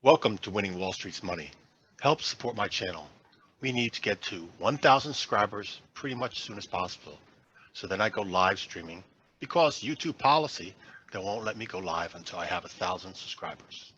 Welcome to Winning Wall Street's Money. Help support my channel. We need to get to 1,000 subscribers pretty much as soon as possible. So then I go live streaming because YouTube policy, they won't let me go live until I have 1,000 subscribers.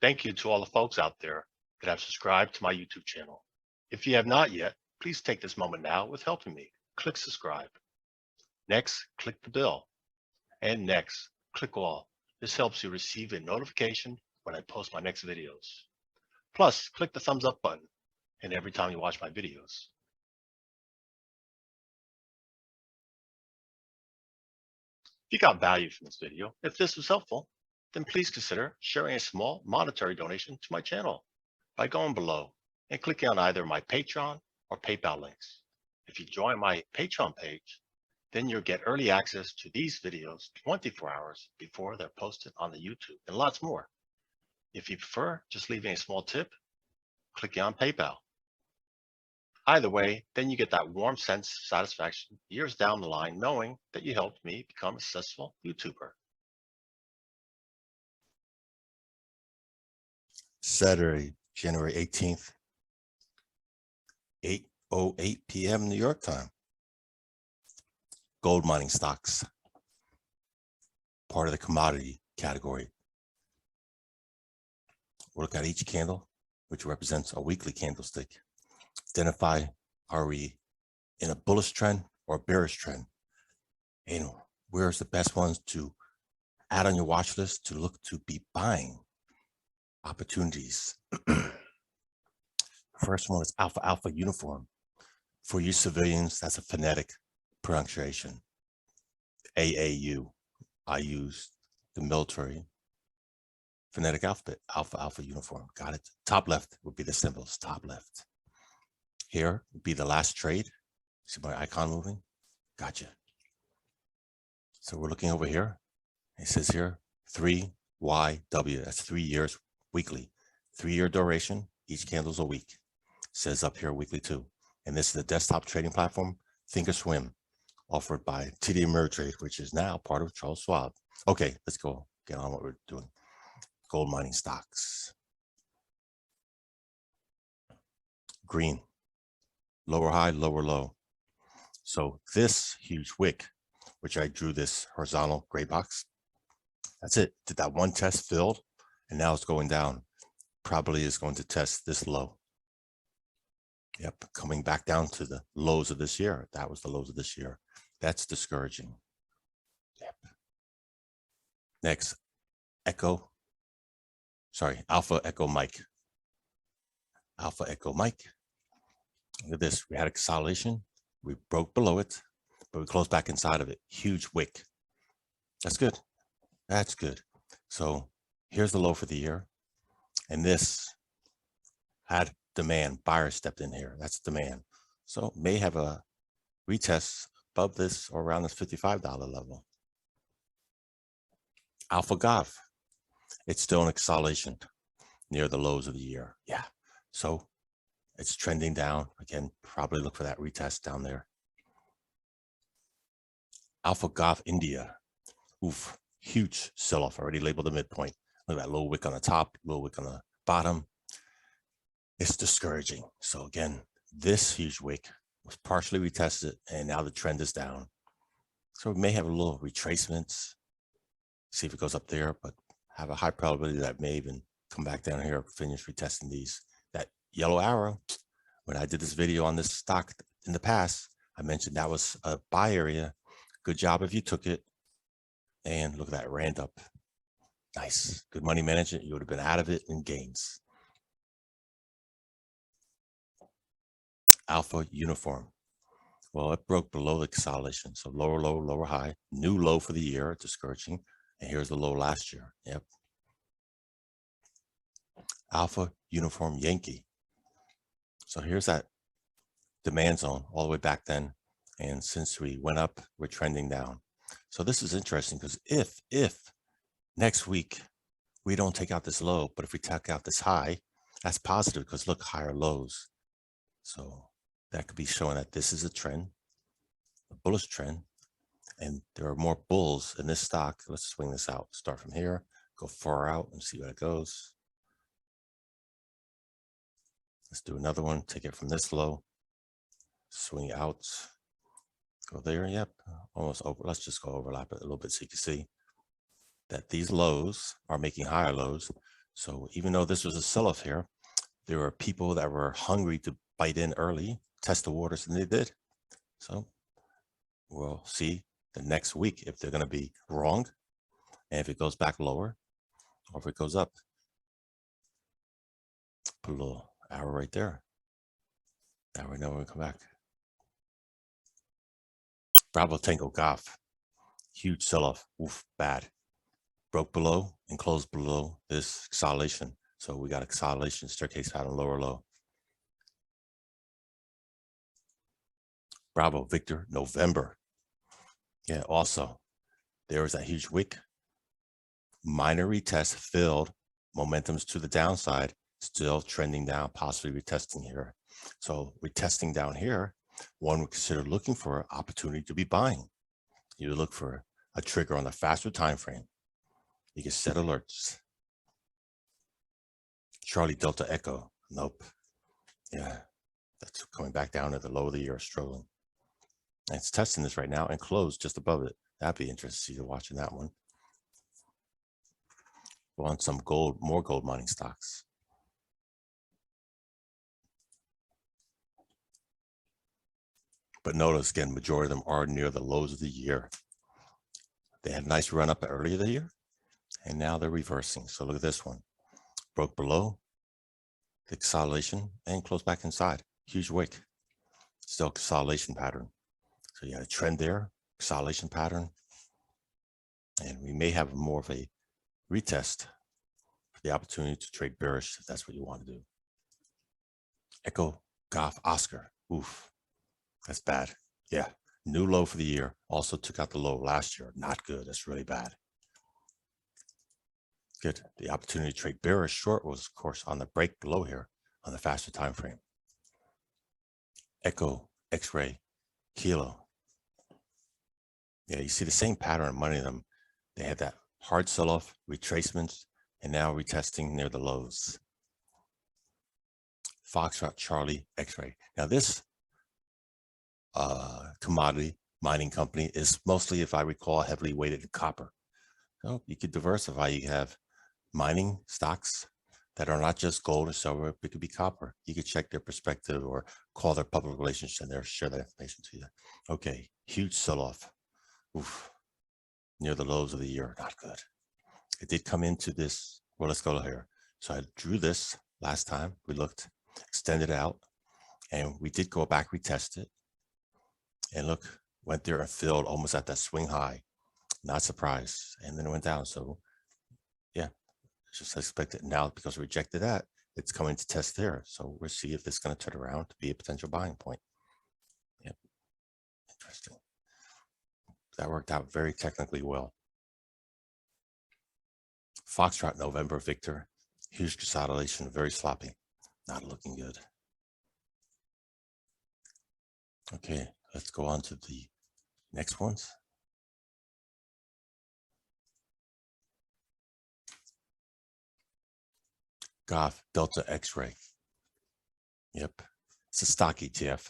Thank you to all the folks out there that have subscribed to my YouTube channel. If you have not yet, please take this moment now with helping me. Click subscribe. Next, click the bell. And next, click all. This helps you receive a notification when I post my next videos. Plus, click the thumbs up button and every time you watch my videos. If you got value from this video, if this was helpful, then please consider sharing a small monetary donation to my channel by going below and clicking on either my Patreon or PayPal links. If you join my Patreon page, then you'll get early access to these videos 24 hours before they're posted on the YouTube and lots more. If you prefer just leaving a small tip, click on PayPal. Either way, then you get that warm sense of satisfaction years down the line knowing that you helped me become a successful YouTuber. Saturday, January 18th, 8:08 p.m. New York time. Gold mining stocks, part of the commodity category. We'll look at each candle, which represents a weekly candlestick. Identify, are we in a bullish trend or bearish trend? And where's the best ones to add on your watch list to look to be buying opportunities? First one is Alpha Alpha Uniform. For you civilians, that's a phonetic pronunciation. AAU. I use the military phonetic alphabet. Alpha Alpha Uniform. Got it. Top left would be the symbols. Top left. Here would be the last trade. See my icon moving? Gotcha. So we're looking over here. It says here 3YW. That's 3 years weekly. 3-year duration. Each candle's a week. It says up here weekly too. And this is the desktop trading platform, Thinkorswim, offered by TD Ameritrade, which is now part of Charles Schwab. Okay, let's go get on what we're doing. Gold mining stocks. Green, lower high, lower low. So this huge wick, which I drew this horizontal gray box, that's it. Did that one test, filled, and now it's going down. Probably is going to test this low. Yep, coming back down to the lows of this year. That was the lows of this year. That's discouraging. Yep. Next, Alpha Echo Mike. Alpha Echo Mike. Look at this. We had a consolidation. We broke below it, but we closed back inside of it. Huge wick. That's good. That's good. So here's the low for the year. And this had demand. Buyers stepped in here. That's demand. So may have a retest above this or around this $55 level. Alpha Gov. It's still an acceleration near the lows of the year. Yeah. So it's trending down. Again, probably look for that retest down there. Alpha Gov India. Oof. Huge sell-off. Already labeled the midpoint. Look at that low wick on the top, low wick on the bottom. It's discouraging. So again, this huge wick was partially retested and now the trend is down. So we may have a little retracements. See if it goes up there, but have a high probability that it may even come back down here, finish retesting these. That yellow arrow, when I did this video on this stock in the past, I mentioned that was a buy area. Good job if you took it. And look at that, ran up. Nice. Good money management. You would have been out of it in gains. Alpha Uniform. Well, it broke below the consolidation. So lower low, lower high. New low for the year. Discouraging. And here's the low last year. Yep. Alpha Uniform Yankee. So here's that demand zone all the way back then. And since we went up, we're trending down. So this is interesting because if next week we don't take out this low, but if we take out this high, that's positive because look, higher lows. So that could be showing that this is a trend, a bullish trend. And there are more bulls in this stock. Let's swing this out. Start from here, go far out and see where it goes. Let's do another one. Take it from this low, swing out, go there. Yep, almost over. Let's just go overlap it a little bit so you can see that these lows are making higher lows. So even though this was a sell-off here, there were people that were hungry to bite in early, test the waters, and they did. So we'll see the next week if they're going to be wrong, and if it goes back lower, or if it goes up. Put a little arrow right there. Now we know when we come back. Bravo Tango Golf. Huge sell-off. Oof, bad. Broke below and closed below this consolidation. So we got a consolidation staircase pattern, lower low. Bravo Victor November. Yeah, also there was that huge wick. Minor retest filled, momentum's to the downside, still trending down, possibly retesting here. So retesting down here, one would consider looking for an opportunity to be buying. You look for a trigger on the faster time frame. You can set alerts. Charlie Delta Echo, nope. Yeah, that's coming back down at the low of the year, struggling. And it's testing this right now and closed just above it. That'd be interesting to see watching that one. Go on some gold, more gold mining stocks. But notice again, majority of them are near the lows of the year. They had a nice run up earlier the year, and now they're reversing. So look at this one. Broke below the consolidation and closed back inside. Huge wick. Still consolidation pattern. So you got a trend there, consolidation pattern. And we may have more of a retest for the opportunity to trade bearish if that's what you want to do. Echo Golf Oscar. Oof. That's bad. Yeah. New low for the year. Also took out the low last year. Not good. That's really bad. Good. The opportunity to trade bearish short was, of course, on the break below here on the faster time frame. Echo X-ray Kilo. Yeah, you see the same pattern in many of them. They had that hard sell-off, retracements, and now retesting near the lows. Foxtrot Charlie X-ray. Now this commodity mining company is mostly, if I recall, heavily weighted in copper. So you could diversify. You have mining stocks that are not just gold or silver, it could be copper. You could check their perspective or call their public relations and they'll share that information to you. Okay, huge sell-off. Oof. Near the lows of the year, not good. It did come into this. Well, let's go here. So I drew this last time. We looked, extended out, and we did go back, retest it. And look, went there and filled almost at that swing high. Not surprised. And then it went down. So yeah, just expected. Now, because we rejected that, it's coming to test there. So we'll see if it's going to turn around to be a potential buying point. Yep. Interesting. That worked out very technically well. Foxtrot November Victor. Huge consolidation, very sloppy. Not looking good. Okay, let's go on to the next ones. GOF Delta X-ray. Yep, it's a stock ETF.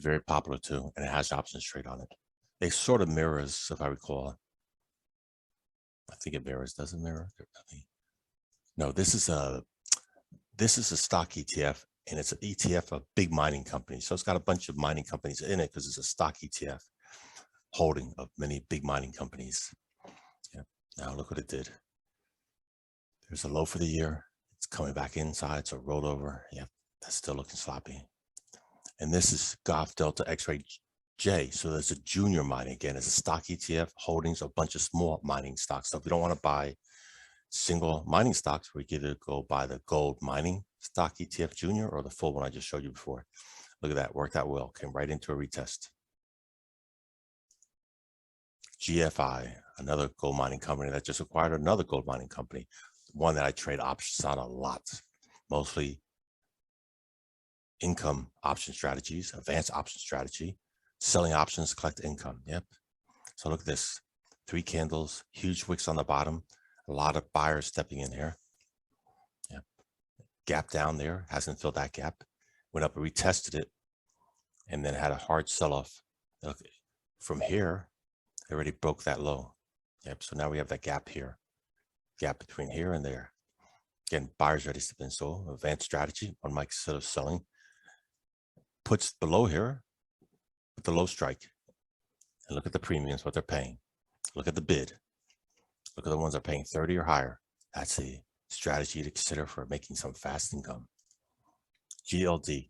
Very popular too, and it has options trade on it. It sort of mirrors, if I recall. I think it mirrors, doesn't mirror? No, this is a stock ETF, and it's an ETF of big mining companies. So it's got a bunch of mining companies in it because it's a stock ETF holding of many big mining companies. Yeah. Now look what it did. There's a low for the year. It's coming back inside, so rolled over. Yep, that's still looking sloppy. And this is GOF Delta X-ray J. So there's a junior mining. Again, it's a stock ETF holdings of a bunch of small mining stocks. So if you don't want to buy single mining stocks, we could either go buy the gold mining stock ETF junior or the full one I just showed you before. Look at that, worked out well, came right into a retest. GFI, another gold mining company that just acquired another gold mining company, one that I trade options on a lot, mostly income option strategies, advanced option strategy. Selling options, collect income. Yep. So look at this. 3 candles, huge wicks on the bottom. A lot of buyers stepping in here. Yep. Gap down there, hasn't filled that gap. Went up and retested it, and then had a hard sell-off. Look, from here, it already broke that low. Yep. So now we have that gap here. Gap between here and there. Again, buyers ready to step in. So advanced strategy, one might consider selling. Puts below here with the low strike. And look at the premiums, what they're paying. Look at the bid. Look at the ones that are paying 30 or higher. That's a strategy to consider for making some fast income. GLD,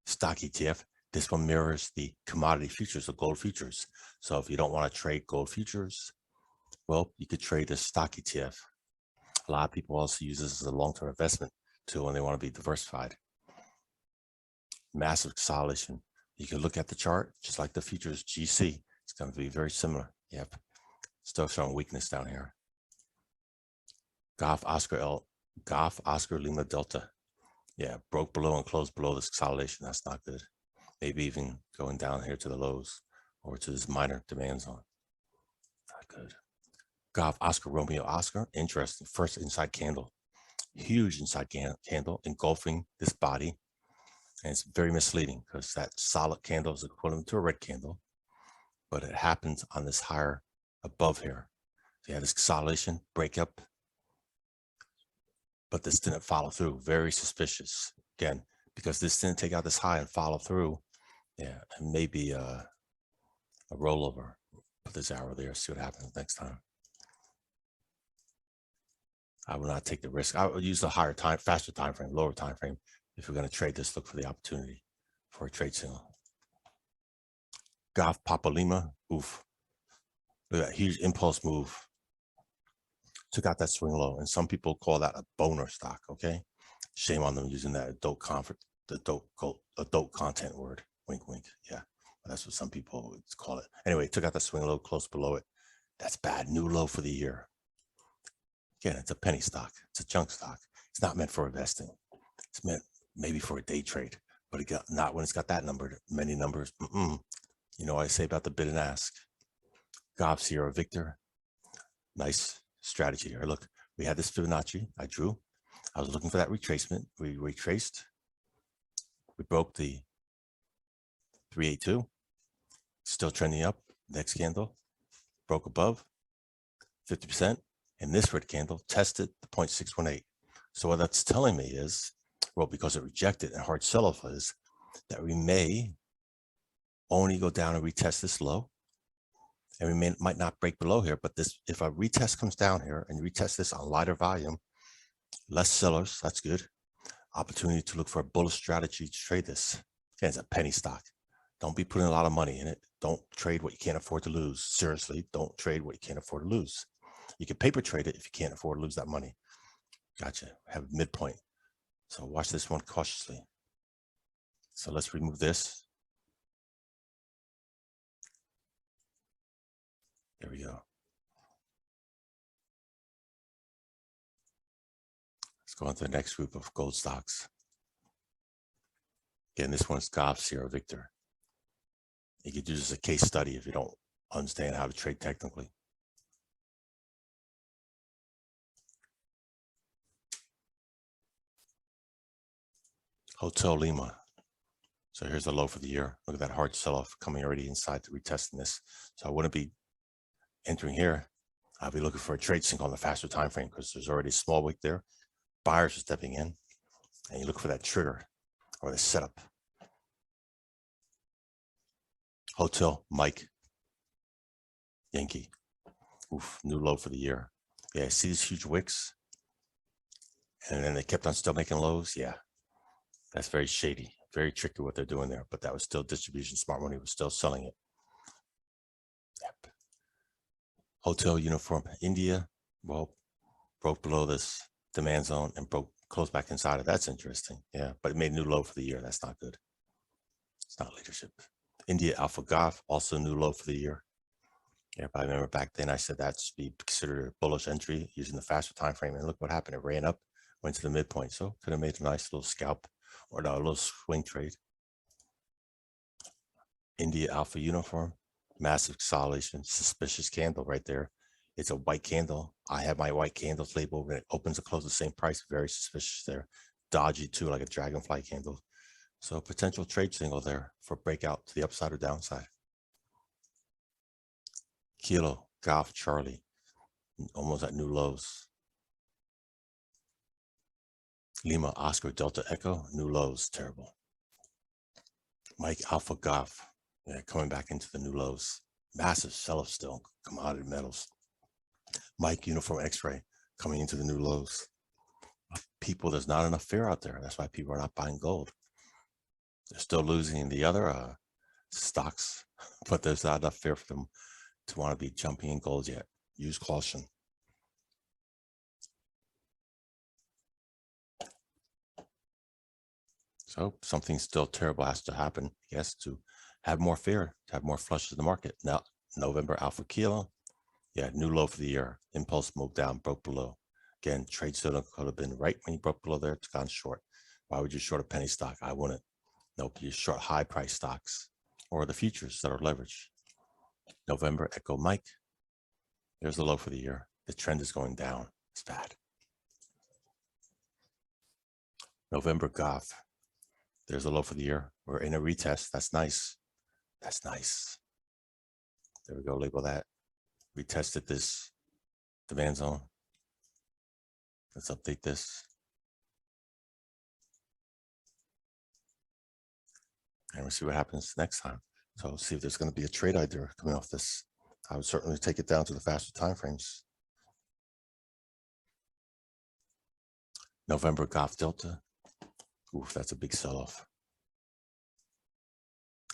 stock ETF. This one mirrors the commodity futures, the gold futures. So if you don't want to trade gold futures, well, you could trade a stock ETF. A lot of people also use this as a long-term investment tool when they want to be diversified. Massive consolidation. You can look at the chart, just like the futures GC. It's going to be very similar. Yep. Still showing weakness down here. Golf Oscar Lima Delta. Yeah, broke below and closed below this consolidation. That's not good. Maybe even going down here to the lows or to this minor demand zone. Not good. Golf Oscar Romeo Oscar. Interesting. First inside candle. Huge inside candle engulfing this body. And it's very misleading because that solid candle is equivalent to a red candle, but it happens on this higher above here. So you have this consolidation, breakup, but this didn't follow through. Very suspicious. Again, because this didn't take out this high and follow through. Yeah, and maybe a rollover. Put this arrow there, see what happens next time. I will not take the risk. I would use the higher time, faster time frame, lower time frame. If we're going to trade this, look for the opportunity for a trade signal. Golf Papa Lima, oof. Look at that huge impulse move. Took out that swing low, and some people call that a boner stock. Okay, shame on them using that adult content word. Wink, wink. Yeah, but that's what some people would call it. Anyway, took out that swing low, close below it. That's bad. New low for the year. Again, it's a penny stock. It's a junk stock. It's not meant for investing. It's meant maybe for a day trade, but not when it's got that number, many numbers. You know what I say about the bid and ask. Golf Sierra Victor. Nice strategy here. Look, we had this Fibonacci. I drew. I was looking for that retracement. We retraced. We broke the 382. Still trending up. Next candle. Broke above 50%. And this red candle tested the 0.618. So what that's telling me is, well, because it rejected and hard sell-off is that we may only go down and retest this low. And we might not break below here, but this, if a retest comes down here and retest this on lighter volume, less sellers, that's good. Opportunity to look for a bullish strategy to trade this. Again, it's a penny stock. Don't be putting a lot of money in it. Don't trade what you can't afford to lose. Seriously, don't trade what you can't afford to lose. You can paper trade it if you can't afford to lose that money. Gotcha. Have a midpoint. So watch this one cautiously. So let's remove this. There we go. Let's go on to the next group of gold stocks. Again, this one's Golf Sierra Victor. You could use this as a case study if you don't understand how to trade technically. Hotel Lima. So here's the low for the year. Look at that hard sell-off coming already inside to retesting this. So I wouldn't be entering here. I'll be looking for a trade sync on the faster time frame because there's already a small wick there. Buyers are stepping in, and you look for that trigger or the setup. Hotel Mike Yankee. Oof, new low for the year. Yeah, see these huge wicks, and then they kept on still making lows. Yeah, that's very shady, very tricky what they're doing there. But that was still distribution. Smart money was still selling it. Yep. Hotel Uniform India. Well, broke below this demand zone and closed back inside it. That's interesting. Yeah, but it made a new low for the year. That's not good. It's not leadership. India Alpha Golf, also new low for the year. Yeah, but I remember back then I said that should be considered a bullish entry using the faster time frame. And look what happened. It ran up, went to the midpoint. So could have made a nice little scalp or a little swing trade. India Alpha Uniform, massive consolidation, suspicious candle right there. It's a white candle. I have my white candles labeled when it opens and closes the same price. Very suspicious there. Dodgy too, like a dragonfly candle. So potential trade signal there for breakout to the upside or downside. Kilo, Golf, Charlie, almost at new lows. Lima, Oscar, Delta, Echo, new lows, terrible. Mike, Alpha, Golf, yeah, coming back into the new lows. Massive sell-off still, commodity metals. Mike, Uniform, X-ray, coming into the new lows. People, there's not enough fear out there. That's why people are not buying gold. They're still losing the other stocks, but there's not enough fear for them to want to be jumping in gold yet. Use caution. So something still terrible has to happen, yes, to have more fear, to have more flushes in the market. Now, November Alpha Kilo, yeah, new low for the year. Impulse moved down, broke below. Again, trade still could have been right when you broke below there, it's gone short. Why would you short a penny stock? I wouldn't. Nope, you short high price stocks or the futures that are leveraged. November Echo Mike, there's the low for the year. The trend is going down. It's bad. November Goff, there's a low for the year. We're in a retest. That's nice. That's nice. There we go. Label that. Retested this demand zone. Let's update this. And we'll see what happens next time. So see if there's going to be a trade idea coming off this. I would certainly take it down to the faster time frames. November Golf Delta. Oof, that's a big sell-off.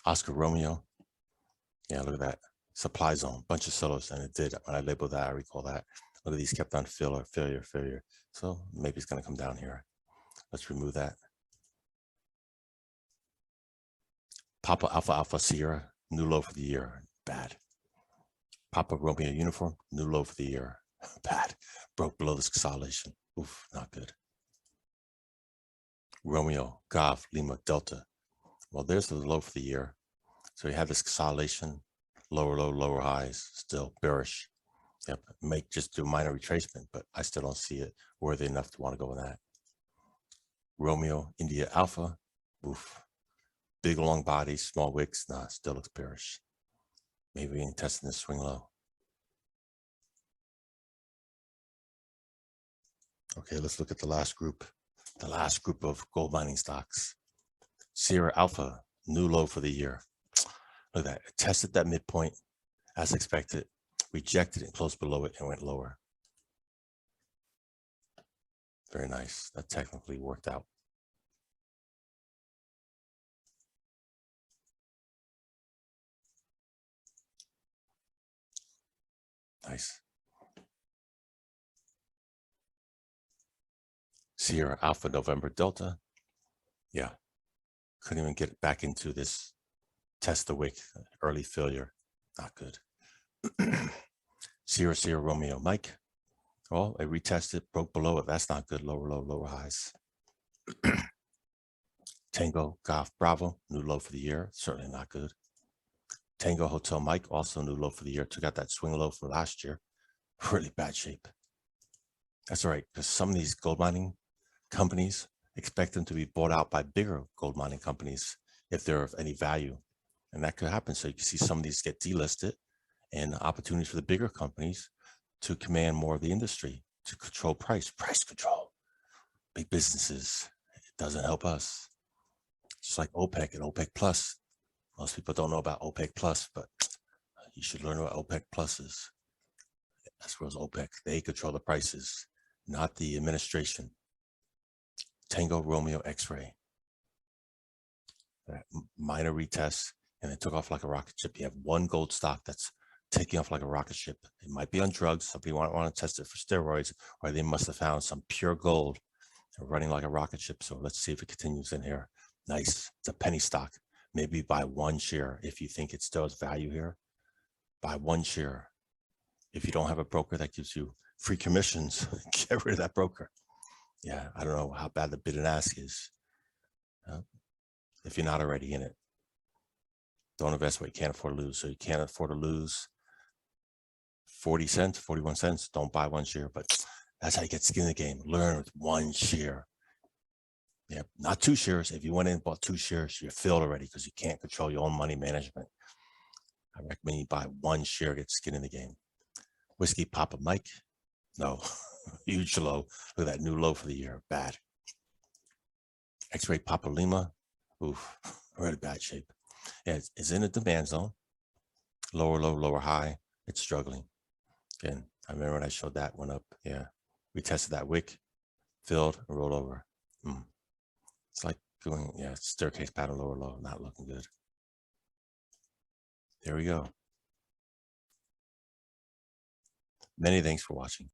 Oscar Romeo. Yeah, look at that. Supply zone, bunch of sell-offs, and it did. When I labeled that, I recall that. Look at these kept on failure. So maybe it's going to come down here. Let's remove that. Papa Alpha Alpha Sierra, new low for the year. Bad. Papa Romeo Uniform, new low for the year. Bad. Broke below this consolidation. Oof, not good. Romeo, Golf, Lima, Delta. Well, there's the low for the year. So you have this consolidation, lower low, lower highs, still bearish. Yep, make just do minor retracement, but I still don't see it worthy enough to want to go with that. Romeo, India Alpha, oof. Big long body, small wicks, nah, still looks bearish. Maybe we ain't testing this swing low. Okay, let's look at the last group of gold mining stocks. Sierra Alpha, new low for the year. Look at that, it tested that midpoint as expected, rejected it, close below it, and went lower. Very nice, that technically worked out. Nice. Sierra Alpha November Delta. Yeah, couldn't even get back into this test the wick, early failure, not good. Sierra Romeo Mike. Well, it retested, broke below it. That's not good. Lower low, lower highs. Tango Golf Bravo, new low for the year. Certainly not good. Tango Hotel Mike, also new low for the year. Took out that swing low from last year. Really bad shape. That's all right, because some of these gold mining companies expect them to be bought out by bigger gold mining companies if they're of any value. And that could happen. So you can see some of these get delisted and opportunities for the bigger companies to command more of the industry, to control price control. Big businesses, it doesn't help us. Just like OPEC and OPEC Plus. Most people don't know about OPEC Plus, but you should learn what OPEC Plus is. As well as OPEC, they control the prices, not the administration. Tango Romeo X-ray. Minor retest, and it took off like a rocket ship. You have one gold stock that's taking off like a rocket ship. It might be on drugs. Somebody want to test it for steroids, or they must have found some pure gold running like a rocket ship. So let's see if it continues in here. Nice. It's a penny stock. Maybe buy one share if you think it still has value here. Buy one share. If you don't have a broker that gives you free commissions, get rid of that broker. Yeah, I don't know how bad the bid and ask is if you're not already in it. Don't invest what you can't afford to lose. So you can't afford to lose 40 cents, 41 cents. Don't buy one share, but that's how you get skin in the game. Learn with one share. Yeah, not two shares. If you went in and bought two shares, you're filled already because you can't control your own money management. I recommend you buy one share, get skin in the game. Whiskey Papa Mike, no, huge low. Look at that new low for the year, bad. X-ray Papa Lima, oof, really bad shape. Yeah, it's in a demand zone. Lower low, lower high. It's struggling. Again, I remember when I showed that one up. Yeah, we tested that wick, filled, and rolled over. It's like going, yeah, staircase pattern, lower low, not looking good. There we go. Many thanks for watching.